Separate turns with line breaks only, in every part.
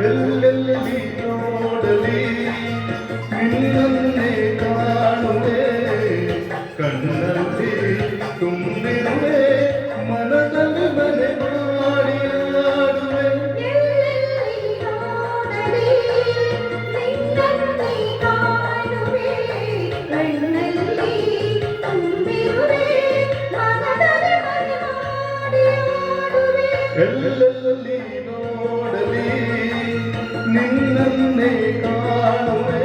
ಎಲ್ಲೆಲ್ಲಿ ನೋಡಲಿ ನಿನ್ನನ್ನೇ ಕಾಣುವೆ, ಕಣ್ಣಲ್ಲಿ ತುಂಬಿರುವೆ, ಮನದಲ್ಲಿ ಮನೆ ಮಾಡಿ ಆಡುವೆ.
ಎಲ್ಲೆಲ್ಲಿ ನೋಡಲಿ ನಿನ್ನನ್ನೇ ಕಾಣುವೆ, ಕಣ್ಣಲ್ಲಿ ತುಂಬಿರುವೆ, ಮನದಲ್ಲಿ ಮನೆ ಮಾಡಿ ಆಡುವೆ.
ಎಲ್ಲೆಲ್ಲಿ ನೋಡಲಿ ನಿನ್ನನ್ನೇ ಕಾಣುವೆ.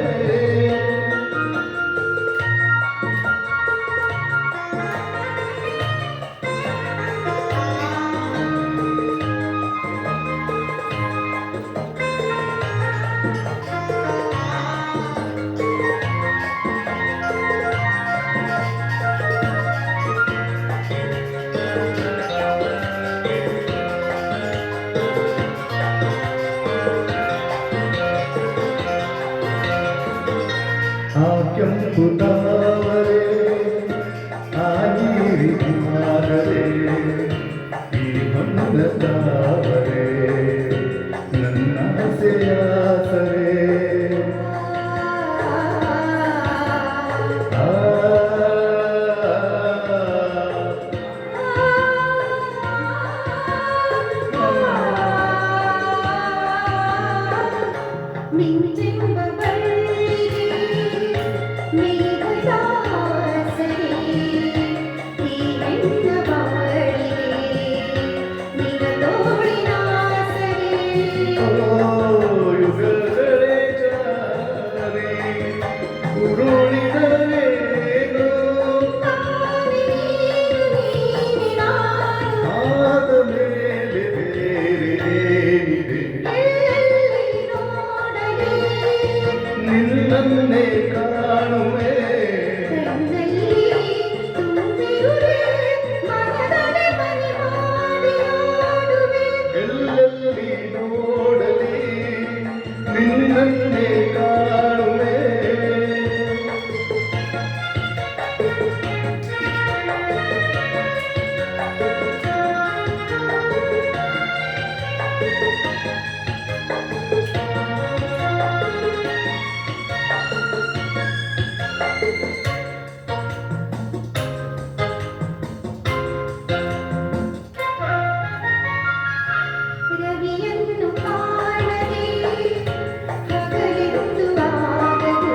ಆ ಕೆಂಪು ತಾವರೆ ಆ ನೀರಿನಾದರೆ ಈ ಹೊನ್ನ ತಾವರೆ ನನ್ನ ಆಸೆಯಾಸರೆ.
ಮಿಂಚೆಂಬ ಬಳ್ಳಿಗೆ ಮೇಘದ ಆಸರೆ, ಈ ಹೆಣ್ಣ ಬಾಳಿಗೆ ನಿನ್ನ ತೋಳಿನ ಆಸರೆ.
ಯುಗಗಳೇ ಜಾರಿ ಉರುಳಿದರೇನೋ,
ತಾನೇ ನೀನು ನಾನು,
ಆದ ಮೇಲೆ ಬೇರೇನಿದೆ.
ಎಲ್ಲೆಲ್ಲಿ ನೋಡಲಿ
ನಿನ್ನನ್ನೇ ಕಾಣುವೆ,
ಕಣ್ಣಲ್ಲಿ ತುಂಬಿರುವೆ, ಮನದಲ್ಲಿ ಮನೆ ಮಾಡಿ ಆಡುವೆ.
ಎಲ್ಲೆಲ್ಲಿ ನೋಡಲಿ ನಿನ್ನನ್ನೇ ಕಾಣುವೆ.
ರವಿಯನ್ನು ಕಾಣದೆ ಹಗಲೆಂದು ಆಗದು,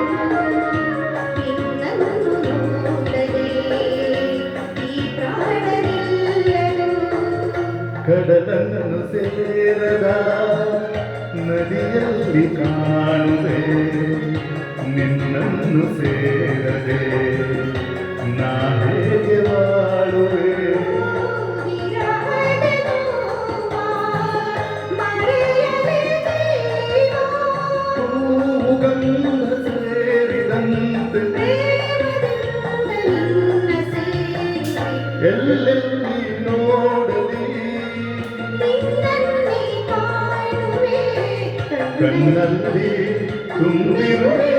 ನಿನ್ನನ್ನು ನೋಡದೆ ಈ ಪ್ರಾಣ ನಿಲ್ಲದು.
ಕಡಲನ್ನು ಸೇರದ ನದಿಯಲ್ಲಿ ಕಾಣುವೆ, ನಿನ್ನನ್ನು ಸೇರದೆ ನಾ ಹೇಗೆ ಬಾಳುವೆ.
ವಿರಹದ ನೋವ ಮರೆಯದೆ ನೀನು,
ಹೂವುಗನ್ನ ಸೇರಿದಂತೆ
ಪ್ರೇಮದಿಂದ ನಿನ್ನ ಸೇರಿದೆ.
ಎಲ್ಲೆಲ್ಲಿ ನೋಡಲಿ
ನಿನ್ನನ್ನೇ ಕಾಣುವೆ,
ಕಣ್ಣಲ್ಲಿ ತುಂಬಿರುವೆ,